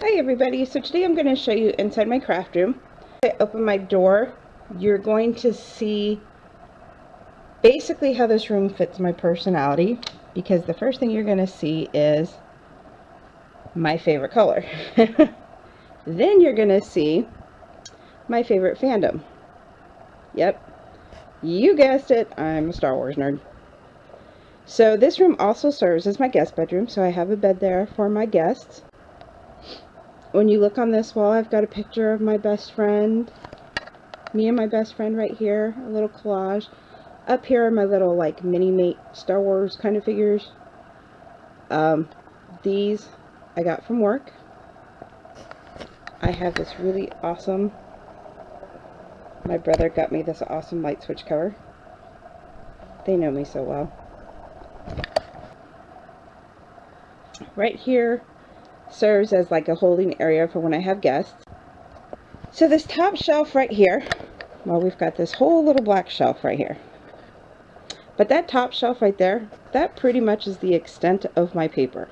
Hi everybody, so today I'm going to show you inside my craft room. If I open my door, you're going to see basically how this room fits my personality, because the first thing you're going to see is my favorite color. Then you're going to see my favorite fandom. Yep, you guessed it, I'm a Star Wars nerd. So this room also serves as my guest bedroom, so I have a bed there for my guests. When you look on this wall, I've got a picture of my best friend, me and my best friend right here, a little collage. Up here are my little like mini-mate Star Wars kind of figures. These I got from work. I have this really awesome, my brother got me this awesome light switch cover. They know me so well. Right here serves as like a holding area for when I have guests. So this top shelf right here, well, we've got this whole little black shelf right here. But that top shelf right there, that pretty much is the extent of my paper.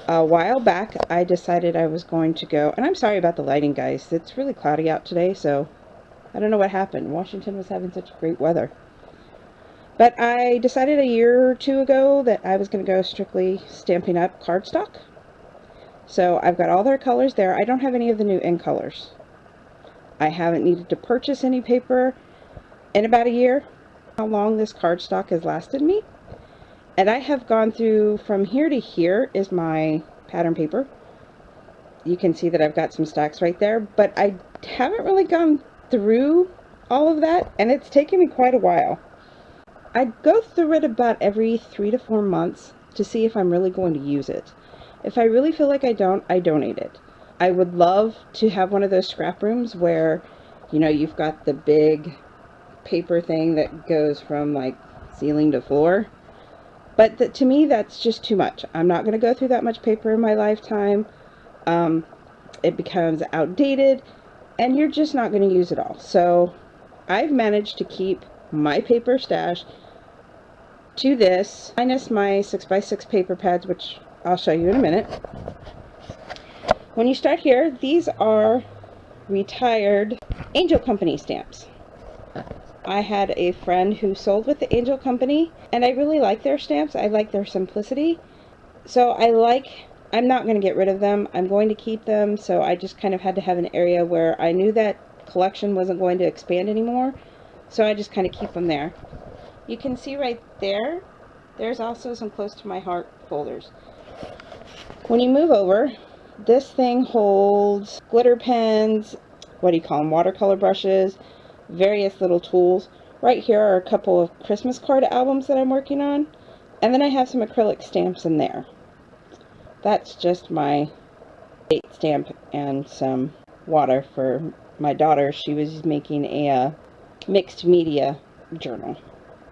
A while back, I decided I was going to go, and I'm sorry about the lighting, guys. It's really cloudy out today, so I don't know what happened. Washington was having such great weather. But I decided a year or two ago that I was going to go strictly Stampin' Up! Cardstock. So I've got all their colors there. I don't have any of the new in colors. I haven't needed to purchase any paper in about a year. How long this cardstock has lasted me. And I have gone through from here to here is my pattern paper. You can see that I've got some stacks right there, but I haven't really gone through all of that, and it's taken me quite a while. I go through it about every 3 to 4 months to see if I'm really going to use it. If I really feel like I don't, I donate it. I would love to have one of those scrap rooms where, you know, you've got the big paper thing that goes from like ceiling to floor. But to me, that's just too much. I'm not going to go through that much paper in my lifetime. It becomes outdated, and you're just not going to use it all. So I've managed to keep my paper stash to this, minus my 6x6 paper pads, which I'll show you in a minute. When you start here, these are retired Angel Company stamps. I had a friend who sold with the Angel Company, and I really like their stamps. I like their simplicity. So I'm not going to get rid of them. I'm going to keep them. So I just kind of had to have an area where I knew that collection wasn't going to expand anymore. So I just kind of keep them there. You can see right there, there's also some close to my heart folders. When you move over, this thing holds glitter pens, what do you call them, watercolor brushes, various little tools. Right here are a couple of Christmas card albums that I'm working on, and then I have some acrylic stamps in there. That's just my date stamp and some water for my daughter. She was making a mixed media journal.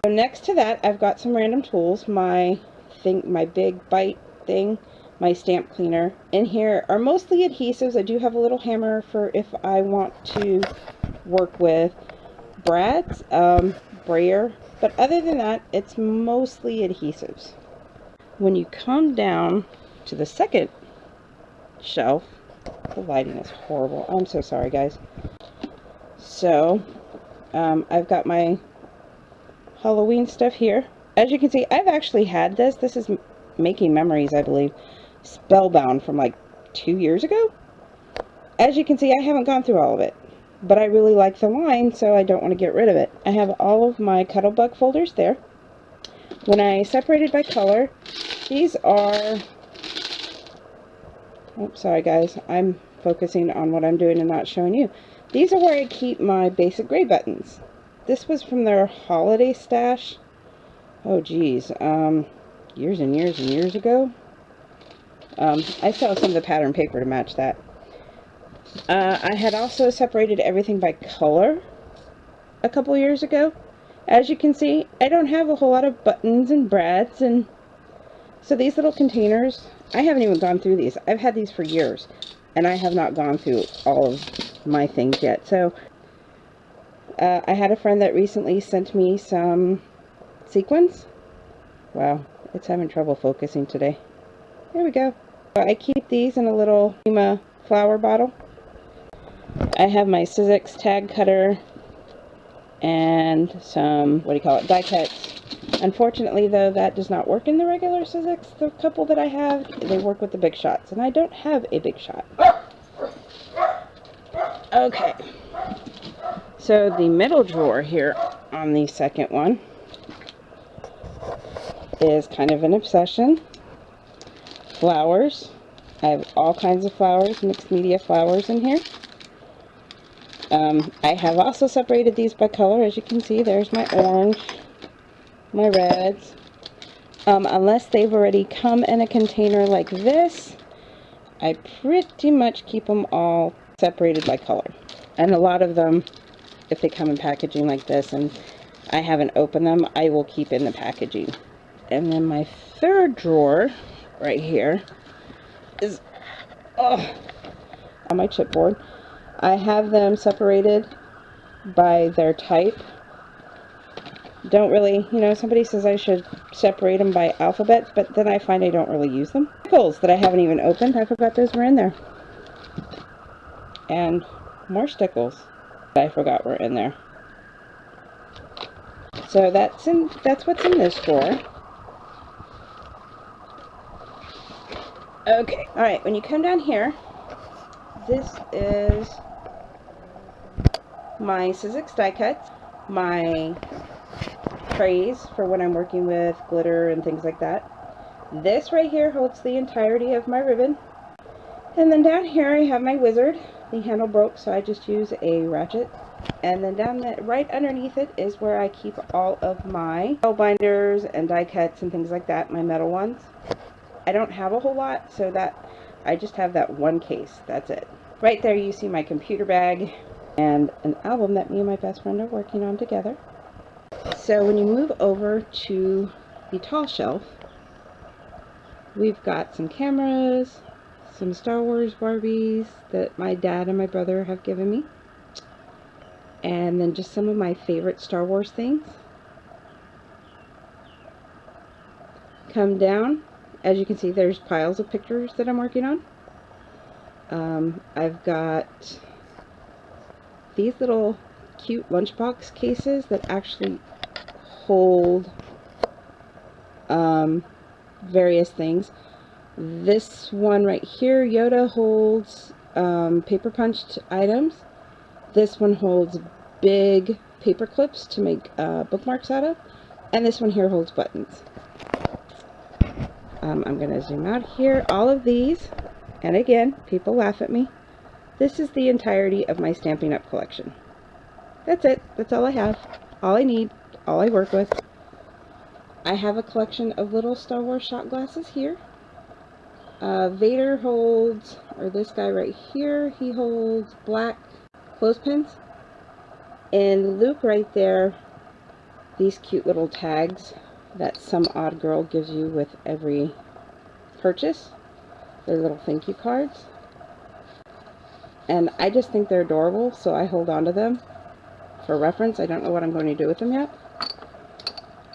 So next to that, I've got some random tools. My big bite thing, my stamp cleaner. In here are mostly adhesives. I do have a little hammer for if I want to work with brads, brayer, but other than that, it's mostly adhesives. When you come down to the second shelf, the lighting is horrible. I'm so sorry, guys. So, I've got my Halloween stuff here. As you can see, I've actually had this. This is Making Memories, I believe. Spellbound from like 2 years ago. As you can see, I haven't gone through all of it. But I really like the line, so I don't want to get rid of it. I have all of my Cuttlebug folders there. When I separated by color, these are... Oops, sorry guys. I'm focusing on what I'm doing and not showing you. These are where I keep my basic gray buttons. This was from their holiday stash. Oh geez, years and years and years ago. I still have some of the pattern paper to match that. I had also separated everything by color a couple years ago. As you can see, I don't have a whole lot of buttons and brads, and so these little containers, I haven't even gone through these. I've had these for years, and I have not gone through all of my things yet. So I had a friend that recently sent me some sequins. Wow, it's having trouble focusing today. There we go. I keep these in a little flower bottle. I have my Sizzix tag cutter and some, die cuts. Unfortunately, though, that does not work in the regular Sizzix. The couple that I have, they work with the Big Shots, and I don't have a Big Shot. Okay, so the middle drawer here on the second one is kind of an obsession. Flowers. I have all kinds of flowers, mixed media flowers in here. I have also separated these by color. As you can see, there's my orange, my reds. Unless they've already come in a container like this, I pretty much keep them all separated by color. And a lot of them, if they come in packaging like this and I haven't opened them, I will keep in the packaging. And then my third drawer right here is on my chipboard. I have them separated by their type. Don't really, somebody says I should separate them by alphabets, but then I find I don't really use them. Stickles that I haven't even opened, I forgot those were in there. And more stickles that I forgot were in there. So that's what's in this drawer. Okay, alright, when you come down here, this is my Sizzix die cuts, my trays for when I'm working with glitter and things like that. This right here holds the entirety of my ribbon. And then down here I have my wizard. The handle broke, so I just use a ratchet. And then right underneath it is where I keep all of my binders and die cuts and things like that, my metal ones. I don't have a whole lot, so that I just have that one case. That's it. Right there you see my computer bag and an album that me and my best friend are working on together. So when you move over to the tall shelf, we've got some cameras, some Star Wars Barbies that my dad and my brother have given me, and then just some of my favorite Star Wars things. Come down, as you can see, there's piles of pictures that I'm working on. I've got these little cute lunchbox cases that actually hold various things. This one right here, Yoda, holds paper punched items. This one holds big paper clips to make bookmarks out of, and this one here holds buttons. I'm going to zoom out here. All of these, and again, people laugh at me, this is the entirety of my Stampin' Up! Collection. That's it. That's all I have. All I need. All I work with. I have a collection of little Star Wars shot glasses here. Vader holds, or this guy right here, he holds black clothespins. And Luke right there, these cute little tags that some odd girl gives you with every purchase. They're little thank you cards. And I just think they're adorable, so I hold on to them for reference. I don't know what I'm going to do with them yet.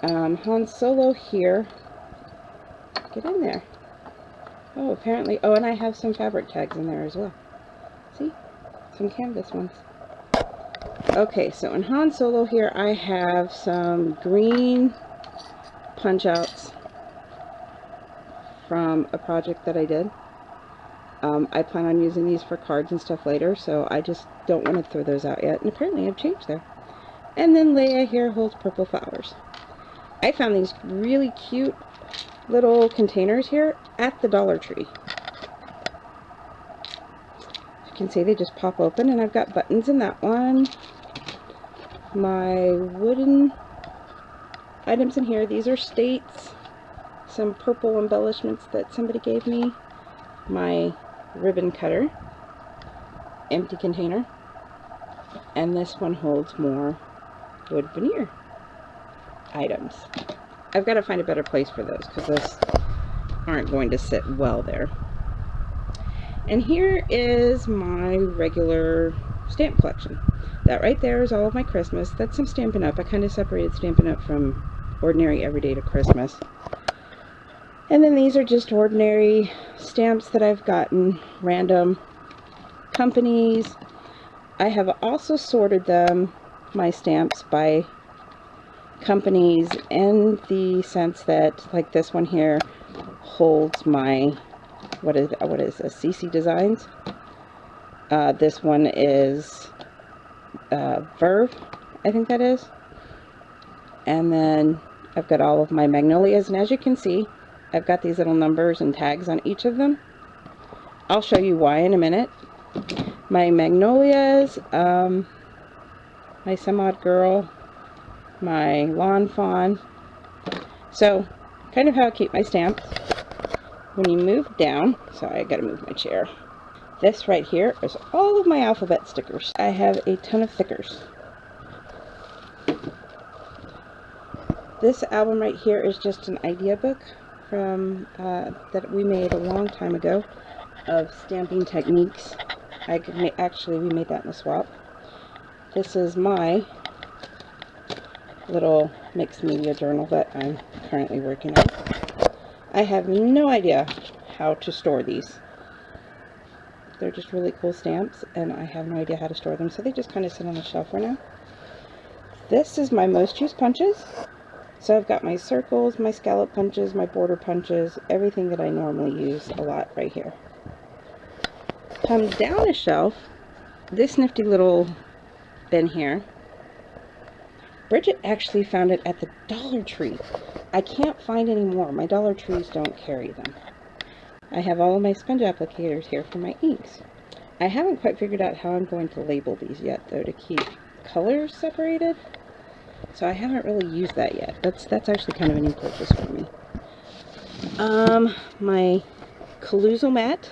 Han Solo here. Get in there. Oh, apparently. Oh, and I have some fabric tags in there as well. See? Some canvas ones. Okay, so in Han Solo here, I have some green punch outs from a project that I did. I plan on using these for cards and stuff later, so I just don't want to throw those out yet. And apparently I've changed there. And then Leia here holds purple flowers. I found these really cute little containers here at the Dollar Tree. You can see they just pop open, and I've got buttons in that one. My wooden items in here, these are states, some purple embellishments that somebody gave me, my ribbon cutter, empty container, and this one holds more wood veneer items. I've got to find a better place for those because those aren't going to sit well there. And here is my regular stamp collection. That right there is all of my Christmas. That's some Stampin' Up! I kind of separated Stampin' Up! From ordinary everyday to Christmas. And then these are just ordinary stamps that I've gotten, random companies. I have also sorted them, my stamps, by companies in the sense that, like this one here holds my, what is this, CC Designs. This one is Verve, I think that is. And then I've got all of my Magnolias, and as you can see, I've got these little numbers and tags on each of them. I'll show you why in a minute. My Magnolias, my Some Odd Girl, my Lawn Fawn. So, kind of how I keep my stamps. When you move down, sorry, I gotta move my chair. This right here is all of my alphabet stickers. I have a ton of stickers. This album right here is just an idea book from that we made a long time ago of stamping techniques. Actually, we made that in a swap. This is my little mixed media journal that I'm currently working on. I have no idea how to store these. They're just really cool stamps, and I have no idea how to store them, so they just kind of sit on the shelf for now. This is my most used punches. So I've got my circles, my scallop punches, my border punches, everything that I normally use a lot right here. Come down a shelf, this nifty little bin here. Bridget actually found it at the Dollar Tree. I can't find any more. My Dollar Trees don't carry them. I have all of my sponge applicators here for my inks. I haven't quite figured out how I'm going to label these yet, though, to keep colors separated. So I haven't really used that yet. That's actually kind of a new purchase for me. My Caluso mat.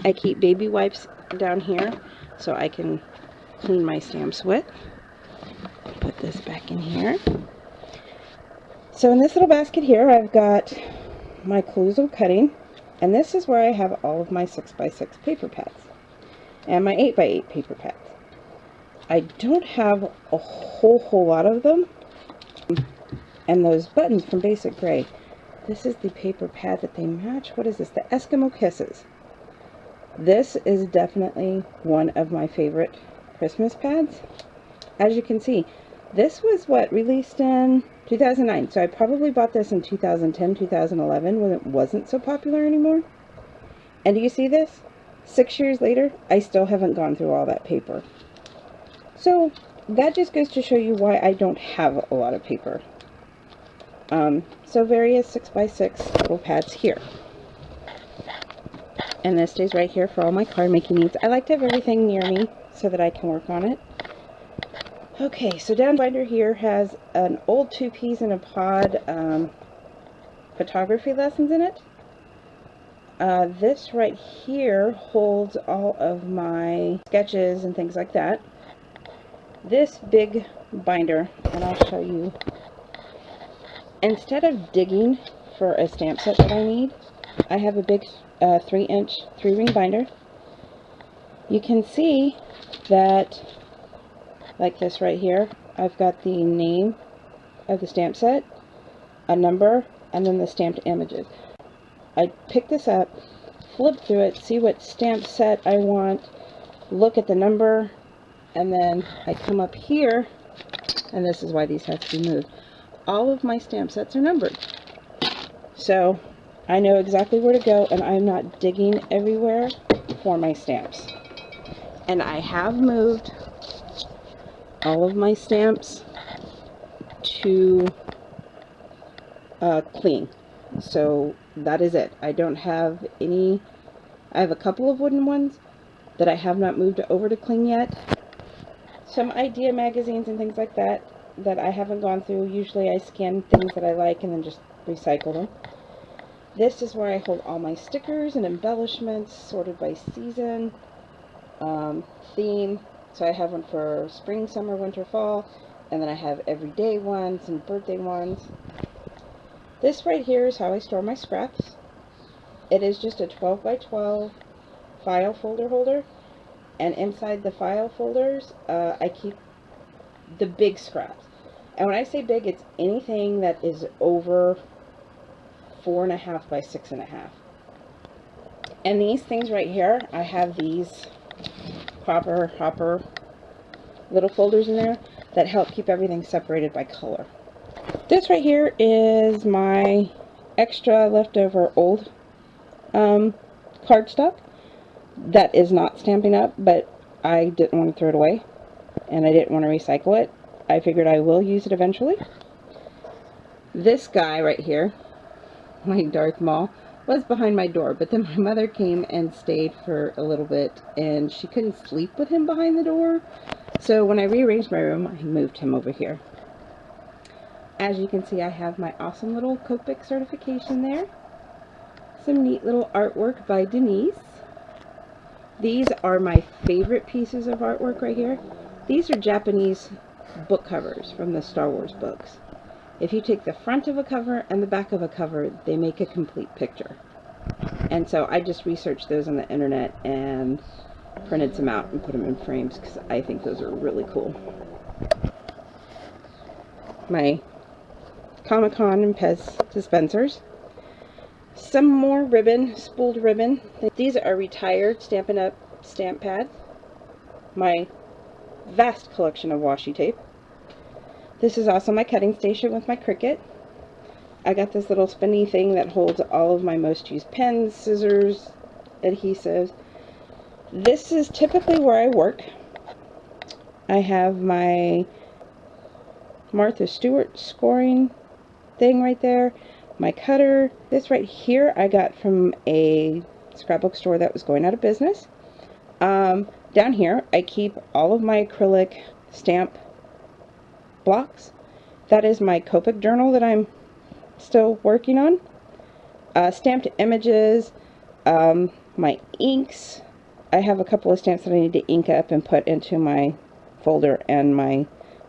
I keep baby wipes down here so I can clean my stamps with. Put this back in here. So in this little basket here, I've got my Caluso cutting, and this is where I have all of my 6x6 paper pads and my 8x8 paper pads. I don't have a whole lot of them. And those buttons from Basic Gray. This is the paper pad that they match. What is this? The Eskimo Kisses. This is definitely one of my favorite Christmas pads. As you can see, this was what, released in 2009. So I probably bought this in 2010, 2011 when it wasn't so popular anymore. And do you see this? 6 years later, I still haven't gone through all that paper. So that just goes to show you why I don't have a lot of paper. So various 6x6 little pads here. And this stays right here for all my card making needs. I like to have everything near me so that I can work on it. Okay, so down binder here has an old 2 Peas in a Pod photography lessons in it. This right here holds all of my sketches and things like that. This big binder, and I'll show you, instead of digging for a stamp set that I need, I have a big 3-inch 3-ring binder. You can see that, like this right here, I've got the name of the stamp set, a number, and then the stamped images. I pick this up, flip through it, see what stamp set I want, look at the number, and then I come up here, and this is why these have to be moved. All of my stamp sets are numbered. So I know exactly where to go, and I'm not digging everywhere for my stamps. And I have moved all of my stamps to clean. So that is it. I don't have any. I have a couple of wooden ones that I have not moved over to clean yet. Some idea magazines and things like that that I haven't gone through. Usually I scan things that I like and then just recycle them. This is where I hold all my stickers and embellishments, sorted by season, theme. So I have one for spring, summer, winter, fall, and then I have everyday ones and birthday ones. This right here is how I store my scraps. It is just a 12 by 12 file folder holder, and inside the file folders I keep the big scraps. And when I say big, it's anything that is over 4.5 by 6.5. And these things right here, I have these proper hopper little folders in there that help keep everything separated by color. This right here is my extra leftover old cardstock that is not Stampin' Up, but I didn't want to throw it away and I didn't want to recycle it. I figured I will use it eventually. This guy right here, my Darth Maul, was behind my door, but then my mother came and stayed for a little bit and she couldn't sleep with him behind the door. So when I rearranged my room, I moved him over here. As you can see, I have my awesome little Copic certification there. Some neat little artwork by Denise. These are my favorite pieces of artwork right here. These are Japanese book covers from the Star Wars books. If you take the front of a cover and the back of a cover, they make a complete picture. And so I just researched those on the internet and printed some out and put them in frames because I think those are really cool. My Comic-Con and Pez dispensers. Some more ribbon, spooled ribbon. These are retired Stampin' Up stamp pads. My vast collection of washi tape. This is also my cutting station with my Cricut. I got this little spinny thing that holds all of my most used pens, scissors, adhesives. This is typically where I work. I have my Martha Stewart scoring thing right there. My cutter. This right here I got from a scrapbook store that was going out of business. Down here I keep all of my acrylic stamp blocks. That is my Copic journal that I'm still working on. Stamped images, my inks. I have a couple of stamps that I need to ink up and put into my folder and my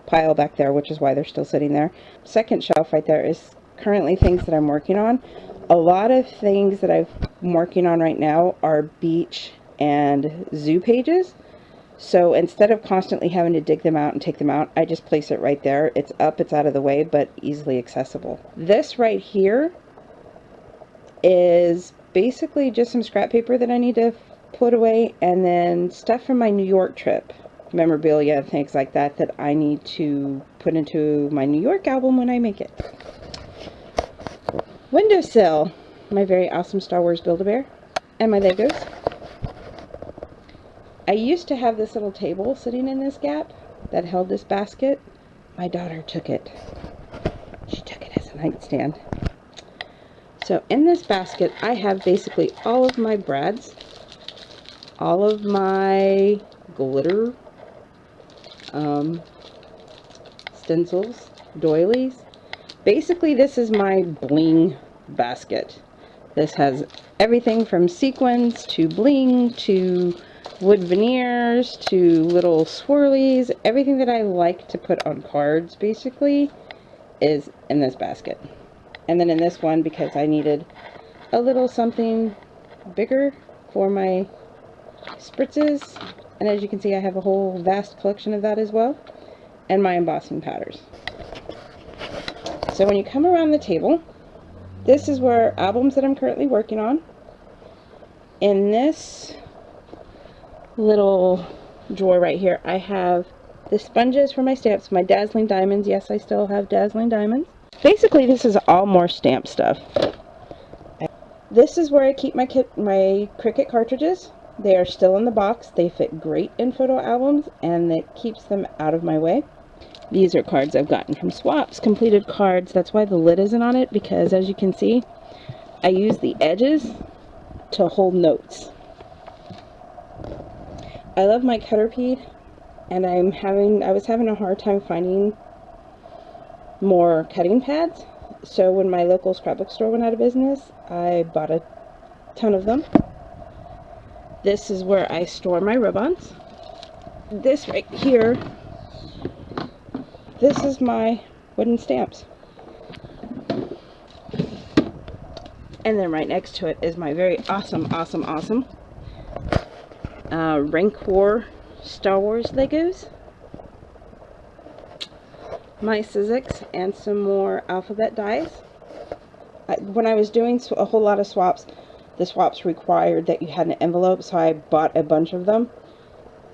pile back there, which is why they're still sitting there. Second shelf right there is currently things that I'm working on. A lot of things that I'm working on right now are beach and zoo pages. So instead of constantly having to dig them out and take them out, I just place it right there. It's up, it's out of the way, but easily accessible. This right here is basically just some scrap paper that I need to put away, and then stuff from my New York trip. Memorabilia, things like that, that I need to put into my New York album when I make it. Windowsill, my very awesome Star Wars Build-A-Bear, and my Legos. I used to have this little table sitting in this gap that held this basket. My daughter took it. She took it as a nightstand. So in this basket, I have basically all of my brads, all of my glitter, stencils, doilies. Basically, this is my bling basket. This has everything from sequins to bling to wood veneers to little swirlies. Everything that I like to put on cards basically is in this basket. And then in this one, because I needed a little something bigger for my spritzes, and as you can see, I have a whole vast collection of that as well, and my embossing powders. So when you come around the table, this is where albums that I'm currently working on. In this little drawer right here, I have the sponges for my stamps, my Dazzling Diamonds. Yes, I still have Dazzling Diamonds. Basically, this is all more stamp stuff. This is where I keep my Cricut cartridges. They are still in the box. They fit great in photo albums, and it keeps them out of my way. These are cards I've gotten from swaps, completed cards. That's why the lid isn't on it, because as you can see, I use the edges to hold notes. I love my cutter peed, and I was having a hard time finding more cutting pads. So when my local scrapbook store went out of business, I bought a ton of them. This is where I store my ribbons. This right here, this is my wooden stamps. And then right next to it is my very awesome Rancor Star Wars Legos, my Sizzix, and some more alphabet dies. when I was doing a whole lot of swaps, the swaps required that you had an envelope, so I bought a bunch of them.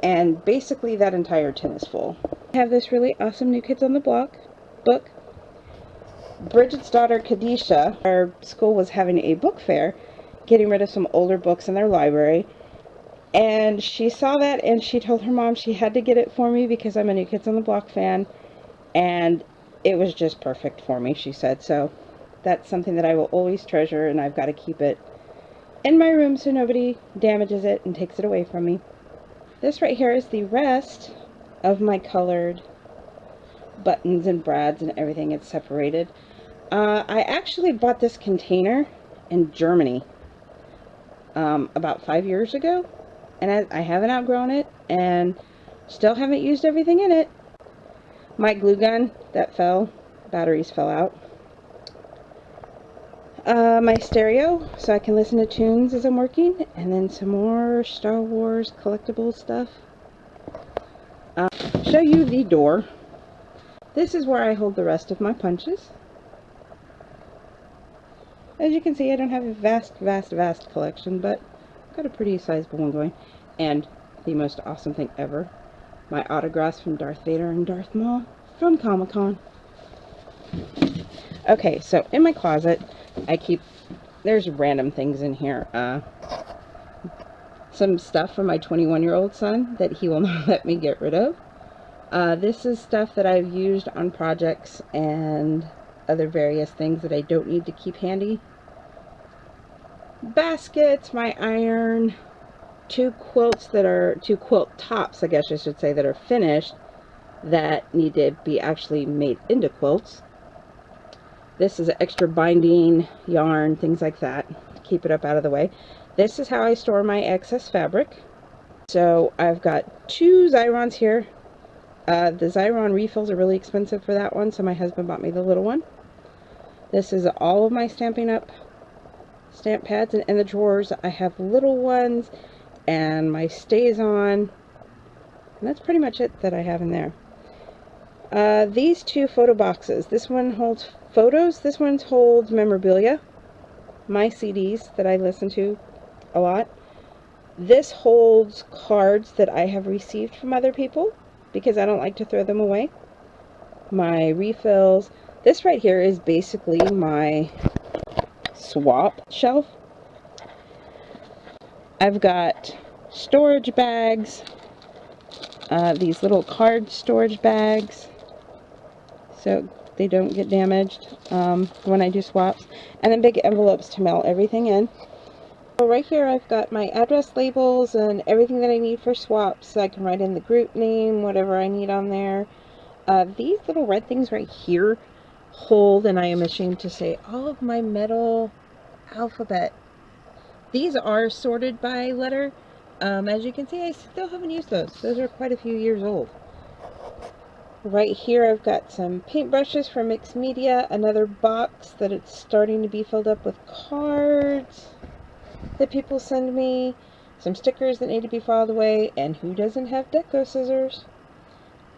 And basically that entire tin is full. I have this really awesome New Kids on the Block book. Bridget's daughter, Kadisha, our school was having a book fair, getting rid of some older books in their library. And she saw that and she told her mom she had to get it for me because I'm a New Kids on the Block fan. And it was just perfect for me, she said. So that's something that I will always treasure, and I've got to keep it in my room so nobody damages it and takes it away from me. This right here is the rest of my colored buttons and brads and everything. It's separated. I actually bought this container in Germany about 5 years ago, and I haven't outgrown it and still haven't used everything in it. My glue gun that fell, batteries fell out. My stereo, so I can listen to tunes as I'm working, and then some more Star Wars collectible stuff. Show you the door. This is where I hold the rest of my punches. As you can see, I don't have a vast collection, but I've got a pretty sizable one going. And the most awesome thing ever, my autographs from Darth Vader and Darth Maul from Comic-Con. Okay, so in my closet, I keep, there's random things in here. Some stuff from my 21-year-old son that he will not let me get rid of. This is stuff that I've used on projects and other various things that I don't need to keep handy. Baskets, my iron, two quilt tops, I guess I should say, that are finished that need to be actually made into quilts. This is extra binding, yarn, things like that, to keep it up out of the way. This is how I store my excess fabric. So I've got two Xyrons here. The Xyron refills are really expensive for that one, so my husband bought me the little one. This is all of my Stampin' Up! Stamp pads, and in the drawers I have little ones and my StazOn, and that's pretty much it that I have in there. These two photo boxes, this one holds photos, this one holds memorabilia, my CDs that I listen to a lot. This holds cards that I have received from other people because I don't like to throw them away. My refills. This right here is basically my swap shelf. I've got storage bags, these little card storage bags so they don't get damaged when I do swaps, and then big envelopes to mail everything in. So right here I've got my address labels and everything that I need for swaps, so I can write in the group name, whatever I need on there. These little red things right here hold, and I am ashamed to say, all of my metal alphabet. These are sorted by letter. As you can see, I still haven't used those. Those are quite a few years old. Right here I've got some paintbrushes for mixed media, another box that it's starting to be filled up with cards that people send me, some stickers that need to be filed away, and who doesn't have deco scissors?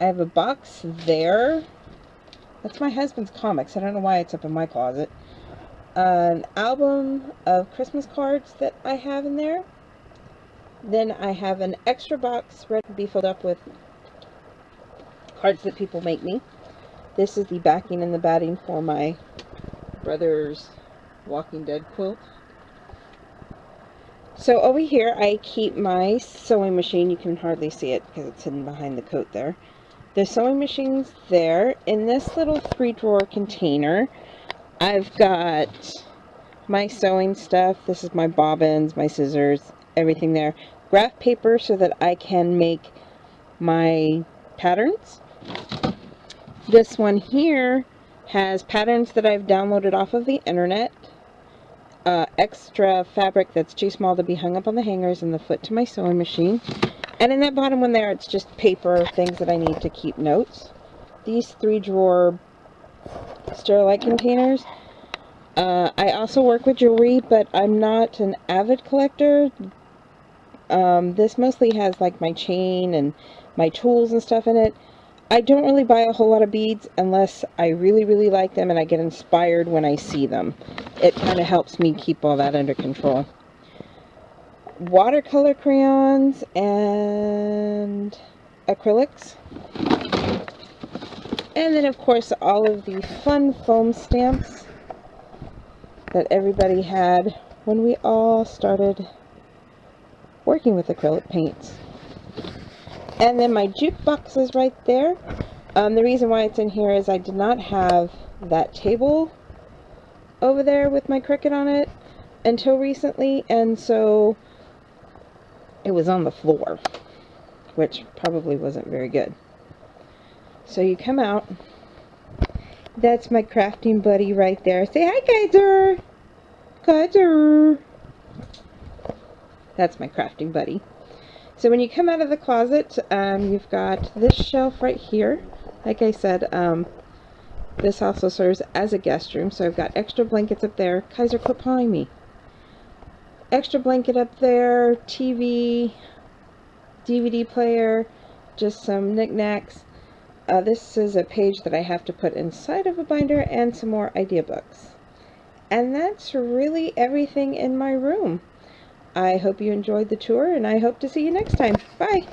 I have a box there. That's my husband's comics. I don't know why it's up in my closet. An album of Christmas cards that I have in there. Then I have an extra box ready to be filled up with cards that people make me. This is the backing and the batting for my brother's Walking Dead quilt. So over here I keep my sewing machine. You can hardly see it because it's hidden behind the coat there. The sewing machine's there. In this little 3-drawer container, I've got my sewing stuff. This is my bobbins, my scissors, everything there. Graph paper so that I can make my patterns. This one here has patterns that I've downloaded off of the internet. Extra fabric that's too small to be hung up on the hangers and the foot to my sewing machine. And in that bottom one there, it's just paper, things that I need to keep notes. These 3-drawer Sterilite containers. I also work with jewelry, but I'm not an avid collector. This mostly has like my chain and my tools and stuff in it. I don't really buy a whole lot of beads unless I really, really like them and I get inspired when I see them. It kind of helps me keep all that under control. Watercolor crayons and acrylics. And then, of course, all of the fun foam stamps that everybody had when we all started working with acrylic paints. And then my jukebox is right there. The reason why it's in here is I did not have that table over there with my Cricut on it until recently, and so it was on the floor, which probably wasn't very good. So you come out. That's my crafting buddy right there. Say hi, Kaiser! Kaiser! That's my crafting buddy. So when you come out of the closet, you've got this shelf right here. Like I said, this also serves as a guest room, so I've got extra blankets up there. Kaiser, quit pawing me. Extra blanket up there, TV, DVD player, just some knickknacks. This is a page that I have to put inside of a binder and some more idea books. And that's really everything in my room. I hope you enjoyed the tour, and I hope to see you next time. Bye!